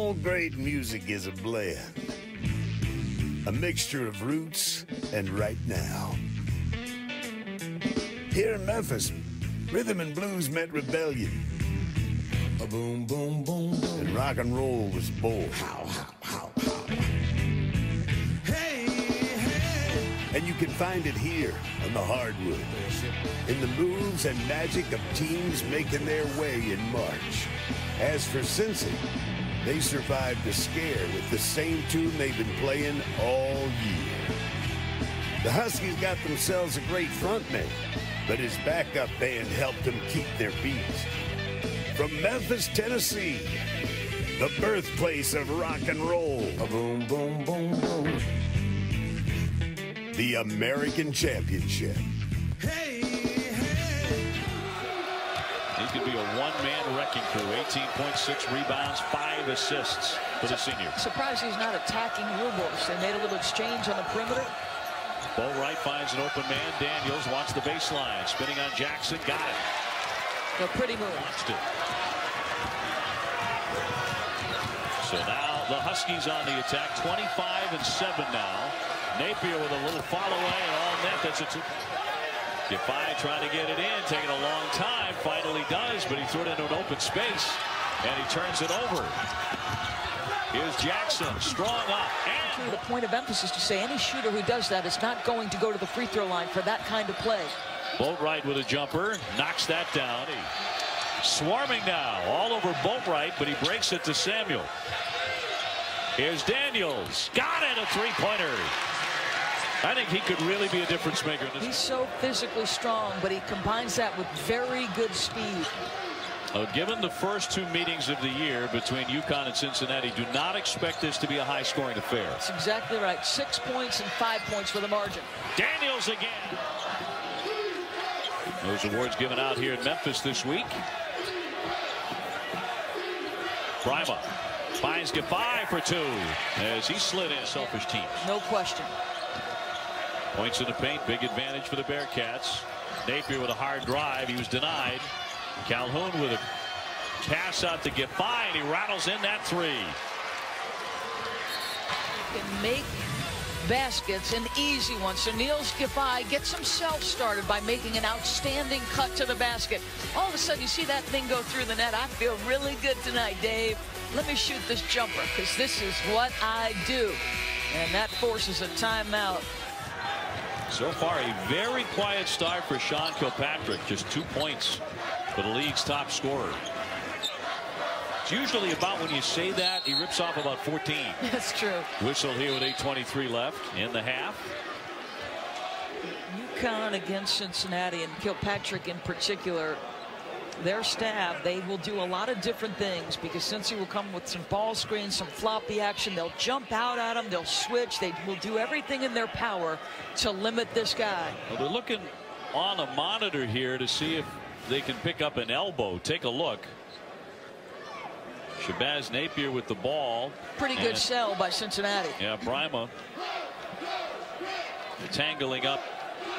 All great music is a blend, a mixture of roots and right now. Here in Memphis, rhythm and blues met rebellion. A boom, boom, boom, boom. And rock and roll was born. How, how. Hey, hey. And you can find it here on the hardwood, in the moves and magic of teams making their way in March. As for Cincy, they survived the scare with the same tune they've been playing all year. The Huskies got themselves a great frontman, but his backup band helped them keep their beat. From Memphis, Tennessee, the birthplace of rock and roll. A boom, boom, boom, boom. The American Championship. Hey, hey. He could be a one-man wrecking crew. 18.6 rebounds, 5 assists for the senior. Surprised he's not attacking Rubos. They made a little exchange on the perimeter. Boatwright finds an open man. Daniels wants the baseline. Spinning on Jackson. Got it. A pretty move. Watched it. So now the Huskies on the attack. 25-7 now. Napier with a little follow away and all net. That's a two. Giffey trying to get it in, taking a long time. Finally does, but he threw it into an open space and he turns it over. Here's Jackson, strong up. And the point of emphasis to say any shooter who does that is not going to go to the free throw line for that kind of play. Boatwright with a jumper, knocks that down. He's swarming now, all over Boatwright, but he breaks it to Samuel. Here's Daniels, got it, a three-pointer. I think he could really be a difference maker. He's so physically strong, but he combines that with very good speed. Given the first 2 meetings of the year between UConn and Cincinnati, do not expect this to be a high-scoring affair. That's exactly right. 6 points and 5 points for the margin. Daniels again. Those awards given out here in Memphis this week. Brima finds Giffey for 2 as he slid in. Selfish teams. No question. Points in the paint, big advantage for the Bearcats. Napier with a hard drive, he was denied. Calhoun with a pass out to Giffey, and he rattles in that 3. Can make baskets and easy ones. So Niels Giffey gets himself started by making an outstanding cut to the basket. All of a sudden you see that thing go through the net. I feel really good tonight, Dave. Let me shoot this jumper because this is what I do. And that forces a timeout. So far a very quiet start for Sean Kilpatrick. Just 2 points for the league's top scorer. It's usually about when you say that he rips off about 14. That's true. Whistle here with 8:23 left in the half. UConn against Cincinnati, and Kilpatrick in particular, their staff, they will do a lot of different things because Cincy will come with some ball screens, some floppy action. They'll jump out at him. They'll switch. They will do everything in their power to limit this guy. Well, they're looking on a monitor here to see if they can pick up an elbow. Take a look. Shabazz Napier with the ball. Pretty good sell by Cincinnati. Yeah, Brima tangling up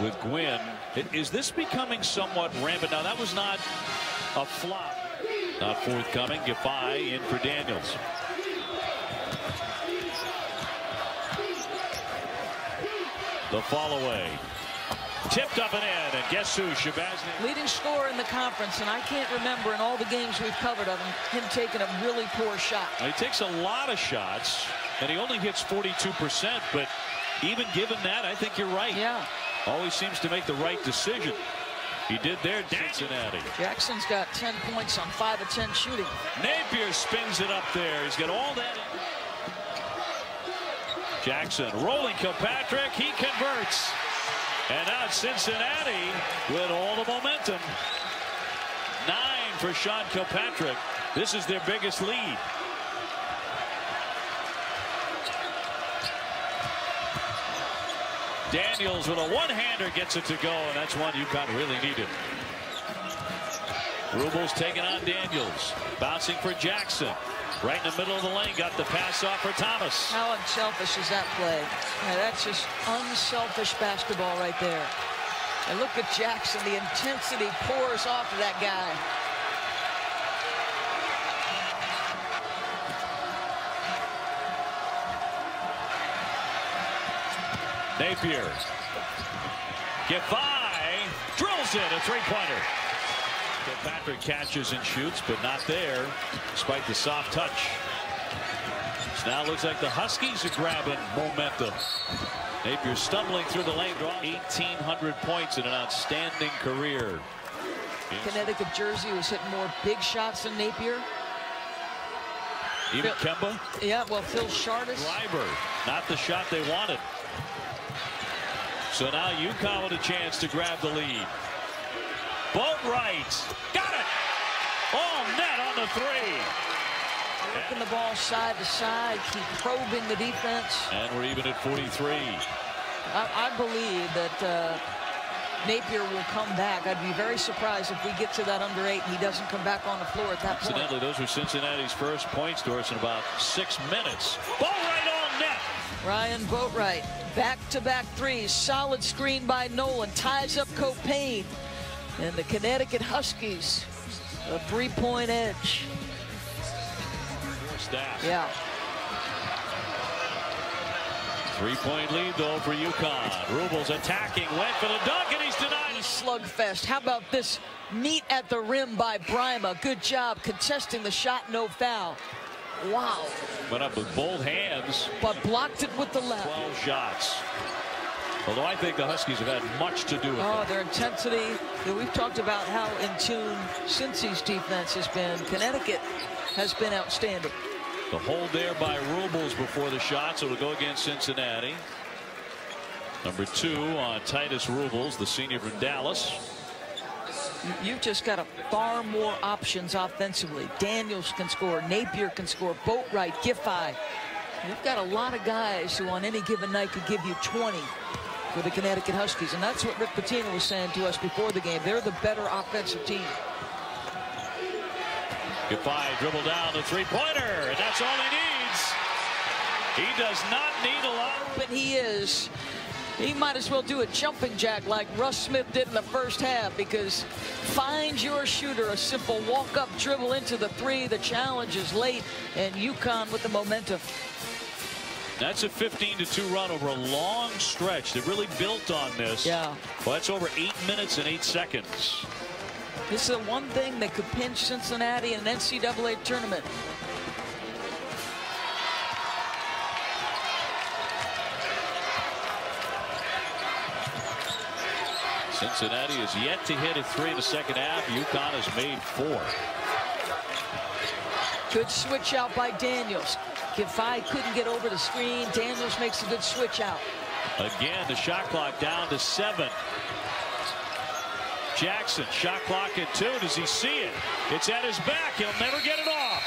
with Gwynn. Is this becoming somewhat rampant? Now, that was not a flop. Not forthcoming. Giffey in for Daniels. The follow away. Tipped up and in, and guess who? Shabazz. Leading scorer in the conference, and I can't remember in all the games we've covered of him taking a really poor shot. He takes a lot of shots, and he only hits 42%, but even given that, I think you're right. Yeah. Always seems to make the right decision. He did there, Cincinnati. Jackson's got 10 points on 5 of 10 shooting. Napier spins it up there. He's got all that. Jackson rolling Kilpatrick. He converts. And now it's Cincinnati with all the momentum. 9 for Sean Kilpatrick. This is their biggest lead. Daniels with a one-hander gets it to go, and that's one UConn really needed. Rubel's taking on Daniels. Bouncing for Jackson. Right in the middle of the lane, got the pass off for Thomas. How unselfish is that play? Yeah, that's just unselfish basketball right there. And look at Jackson, the intensity pours off of that guy. Napier. Giffey drills in a three-pointer. Patrick catches and shoots, but not there, despite the soft touch. So now it looks like the Huskies are grabbing momentum. Napier stumbling through the lane, drawing 1,800 points in an outstanding career. Connecticut jersey was hitting more big shots than Napier. Even Kemba? Yeah, well, Phil Shardis. Driver, not the shot they wanted. So now UConn with a chance to grab the lead. Boatwright, got it! All net on the three. Working the ball side to side, keep probing the defense. And we're even at 43. I believe that Napier will come back. I'd be very surprised if we get to that under 8 and he doesn't come back on the floor at that point. Incidentally, those were Cincinnati's first points to us in about 6 minutes. Boatwright on net. Ryan Boatwright, back-to-back threes. Solid screen by Nolan, ties up Copain. And the Connecticut Huskies, a 3-point edge. Staff. Yeah. 3-point lead, though, for UConn. Rubles attacking, went for the dunk, and he's denied. Slugfest. How about this? Neat at the rim by Brima. Good job contesting the shot, no foul. Wow. Went up with both hands. But blocked it with the left. 12 shots. Although I think the Huskies have had much to do with it. Their intensity. We've talked about how in tune Cincy's defense has been. Connecticut has been outstanding. The hold there by Rubles before the shot, so it'll go against Cincinnati. Number 2 on Titus Rubles, the senior from Dallas. You've just got far more options offensively. Daniels can score, Napier can score, Boatwright, Giffey. You've got a lot of guys who on any given night could give you 20 for the Connecticut Huskies, and that's what Rick Pitino was saying to us before the game. They're the better offensive team. Giffey dribble down the three-pointer, and that's all he needs. He does not need a lot. But he is. He might as well do a jumping jack like Russ Smith did in the first half, because find your shooter, a simple walk-up dribble into the three. The challenge is late, and UConn with the momentum. That's a 15-2 run over a long stretch. They really built on this. Yeah. Well, that's over 8 minutes and 8 seconds. This is the one thing that could pinch Cincinnati in an NCAA tournament. Cincinnati is yet to hit a 3 in the second half. UConn has made 4. Good switch out by Daniels. Giffey couldn't get over the screen. Daniels makes a good switch out. Again, the shot clock down to 7. Jackson, shot clock at 2. Does he see it? It's at his back. He'll never get it off.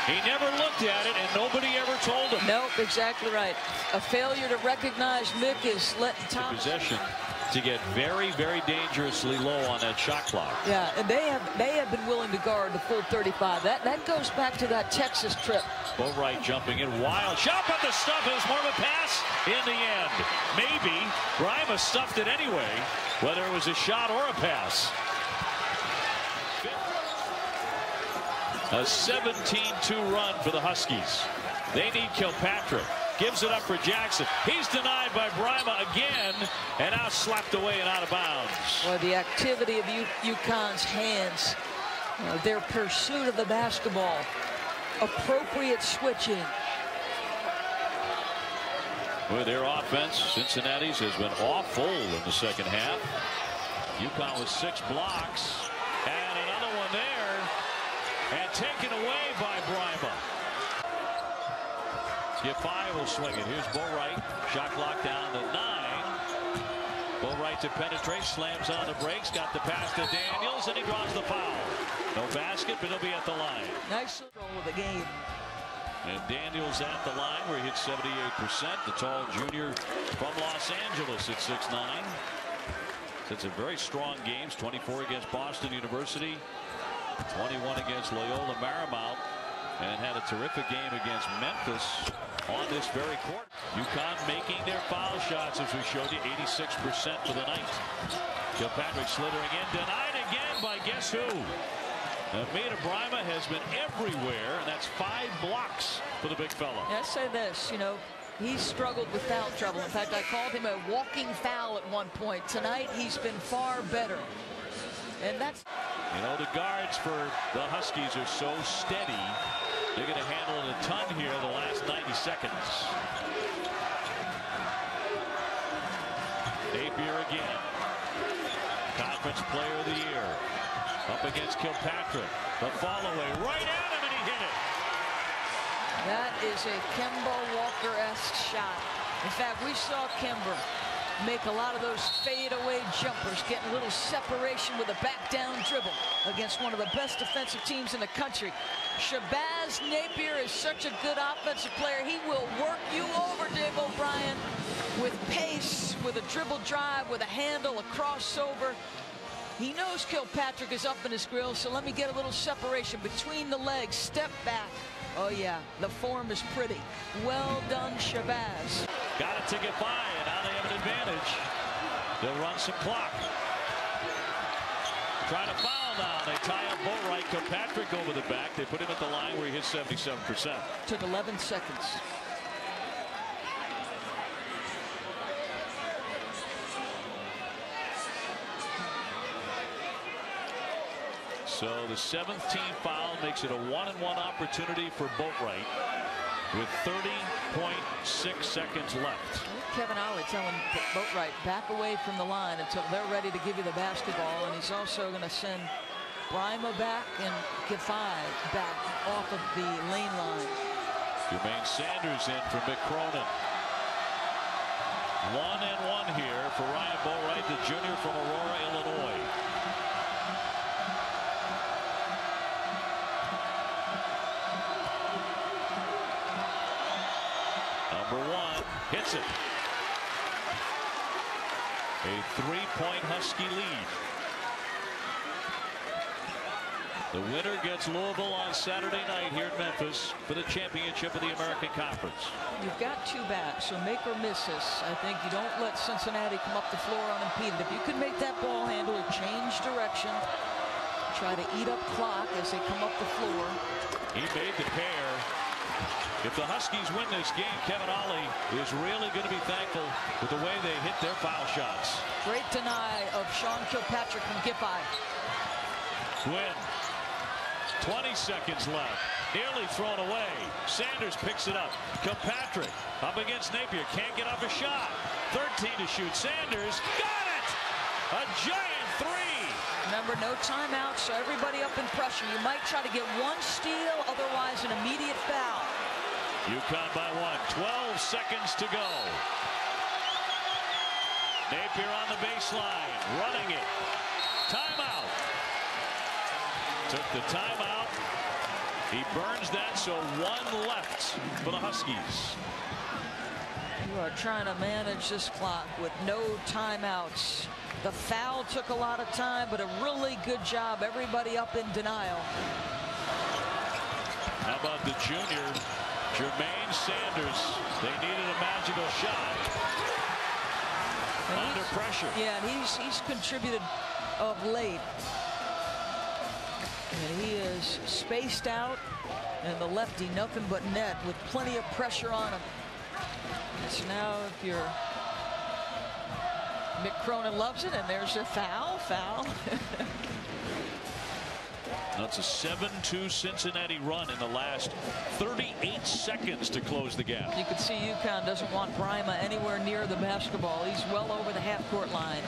He never looked at it, and nobody ever told him. Nope, exactly right. A failure to recognize Mick is letting Thomas. Possession to get very, very dangerously low on that shot clock. Yeah, and they have been willing to guard the full 35. That goes back to that Texas trip. Boatwright jumping in, wild shot, but the stuff is more of a pass in the end. Maybe Brima stuffed it anyway, whether it was a shot or a pass. A 17-2 run for the Huskies. They need Kilpatrick. Gives it up for Jackson. He's denied by Brima again, and now slapped away and out of bounds. Well, the activity of UConn's hands, their pursuit of the basketball, appropriate switching. With their offense, Cincinnati's has been awful in the second half. UConn with 6 blocks, and another one there, and taken away by Brima. Giffey will swing it. Here's Boatwright. Shot clock down to 9. Boatwright to penetrate, slams on the brakes, got the pass to Daniels, and he draws the foul. No basket, but he'll be at the line. Nice control of the game. And Daniels at the line where he hit 78%. The tall junior from Los Angeles at 6'9". It's a very strong games. 24 against Boston University, 21 against Loyola Marymount, and had a terrific game against Memphis on this very court. UConn making their foul shots, as we showed you, 86% for the night. Kilpatrick slithering in, denied again by guess who? Amita Brima has been everywhere, and that's 5 blocks for the big fella. I say this, He's struggled with foul trouble. In fact, I called him a walking foul at one point. Tonight, he's been far better. And that's... You know, the guards for the Huskies are so steady. They're going to handle it a ton here the last 90 seconds. Napier again. Conference Player of the Year. Up against Kilpatrick. The follow away right at him, and he hit it. That is a Kemba Walker-esque shot. In fact, we saw Kemba make a lot of those fadeaway jumpers, getting a little separation with a back-down dribble against one of the best defensive teams in the country. Shabazz Napier is such a good offensive player. He will work you over, Dave O'Brien, with pace, with a dribble drive, with a handle, a crossover. He knows Kilpatrick is up in his grill, so let me get a little separation between the legs, step back. Oh yeah, the form is pretty. Well done, Shabazz. Got it to get by, and now they have an advantage. They'll run some clock. Trying to foul now. They tie up Boatwright. Kilpatrick over the back. They put him at the line where he hit 77%. Took 11 seconds. So the 7th team foul makes it a 1-and-1 opportunity for Boatwright with 30.6 seconds left. Kevin Ollie telling Boatwright back away from the line until they're ready to give you the basketball, and he's also going to send Brima back and Giffey back off of the lane line. Jermaine Sanders in for Mick Cronin. 1-and-1 here for Ryan Boatwright, the junior from Aurora, Illinois. Number 1 hits it. A 3-point Husky lead. The winner gets Louisville on Saturday night here in Memphis for the championship of the American Conference. You've got 2 back, so make or miss this. I think you don't let Cincinnati come up the floor unimpeded. If you can make that ball handle or change direction, try to eat up clock as they come up the floor. He made the pair. If the Huskies win this game, Kevin Ollie is really going to be thankful with the way they hit their foul shots. Great deny of Sean Kilpatrick from Giffey. Gwynn. 20 seconds left. Nearly thrown away. Sanders picks it up. Kilpatrick up against Napier. Can't get off a shot. 13 to shoot. Sanders got it! A giant 3. Remember, no timeout, so everybody up in pressure. You might try to get 1 steal, otherwise an immediate foul. UConn by 1. 12 seconds to go. Napier on the baseline. Running it. Timeout. Took the timeout. He burns that, so 1 left for the Huskies. You are trying to manage this clock with no timeouts. The foul took a lot of time, but a really good job. Everybody up in denial. How about the junior, Jermaine Sanders? They needed a magical shot. And under pressure. Yeah, and he's contributed of late. And he is spaced out, and the lefty nothing but net with plenty of pressure on him. So now if you're Mick Cronin loves it, and there's a foul. That's a 7-2 Cincinnati run in the last 38 seconds to close the gap. You can see UConn doesn't want Brima anywhere near the basketball. He's well over the half-court line.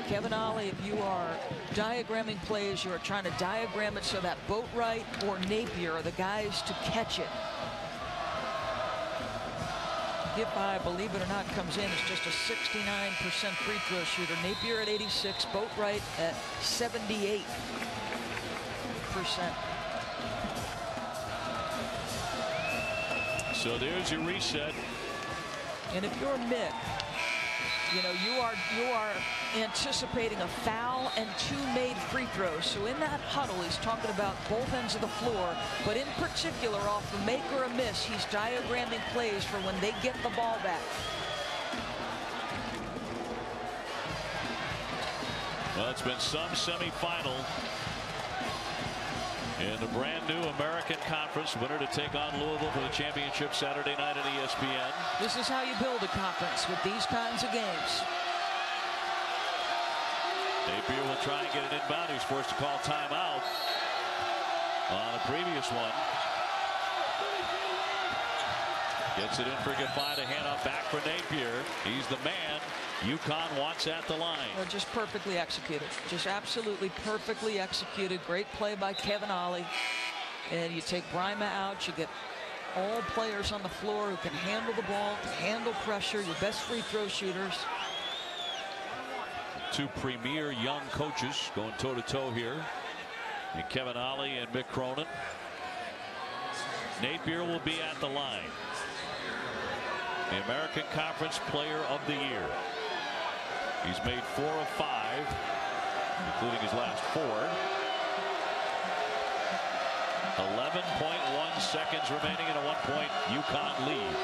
Kevin Ollie, if you are diagramming plays, you are trying to diagram it so that Boatwright or Napier are the guys to catch it. Giffey, believe it or not, comes in as just a 69% free throw shooter. Napier at 86, Boatwright at 78%. So there's your reset. And if you're Mick, you know, you are anticipating a foul and 2 made free throws. So in that huddle, he's talking about both ends of the floor, but in particular off the make or a miss, he's diagramming plays for when they get the ball back. Well, it's been some semifinal In the brand new American Conference, winner to take on Louisville for the championship Saturday night on ESPN. This is how you build a conference with these kinds of games. Napier will try and get an inbound. He's forced to call timeout on the previous one. Gets it in for Giffey to hand off back for Napier. He's the man UConn wants at the line. They're just perfectly executed. Just absolutely perfectly executed. Great play by Kevin Ollie. And you take Bryma out. You get all players on the floor who can handle the ball, handle pressure, your best free throw shooters. Two premier young coaches going toe-to-toe here. And Kevin Ollie and Mick Cronin. Napier will be at the line. The American Conference Player of the Year. He's made 4 of 5, including his last 4. 11.1 seconds remaining in a 1-point UConn lead.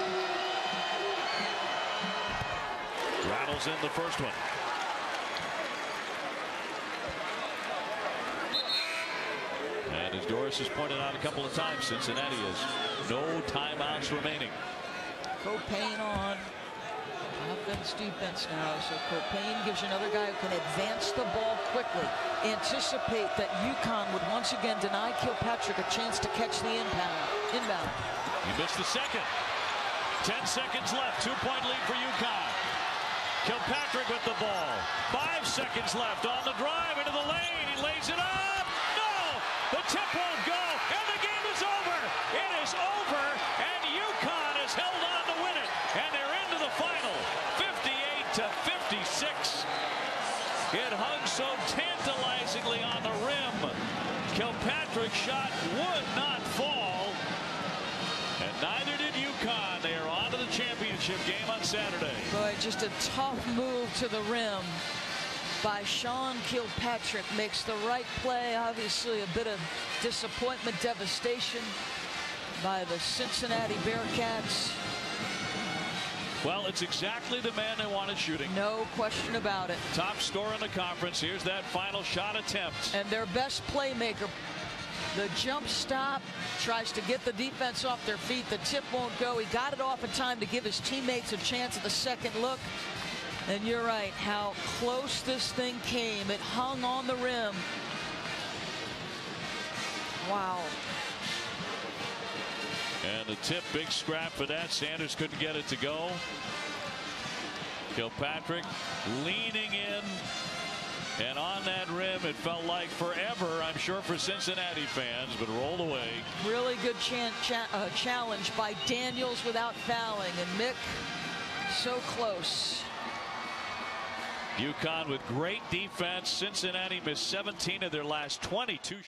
Rattles in the first one. And as Doris has pointed out a couple of times, Cincinnati has no timeouts remaining. Copain on. Offense, defense now. So Copain gives you another guy who can advance the ball quickly. Anticipate that UConn would once again deny Kilpatrick a chance to catch the inbound. He missed the second. 10 seconds left. 2-point lead for UConn. Kilpatrick with the ball. 5 seconds left on the drive into the lane. He lays it up. No! The tip won't go. And the game is over. It is over. And UConn has held on to win it. And they're into the final. 58-56. It hung so tantalizingly on the rim. Kilpatrick's shot would not fall. And neither did UConn. They are on to the championship game on Saturday. Boy, just a tough move to the rim by Sean Kilpatrick. Makes the right play. Obviously a bit of disappointment, devastation by the Cincinnati Bearcats. Well, it's exactly the man they wanted shooting. No question about it. Top scorer in the conference. Here's that final shot attempt. And their best playmaker. The jump stop tries to get the defense off their feet. The tip won't go. He got it off in time to give his teammates a chance at the second look. And you're right, how close this thing came. It hung on the rim. Wow. And the tip, big scrap for that. Sanders couldn't get it to go. Kilpatrick leaning in. And on that rim, it felt like forever, I'm sure, for Cincinnati fans, but rolled away. Really good challenge by Daniels without fouling. And Mick, so close. UConn with great defense. Cincinnati missed 17 of their last 22.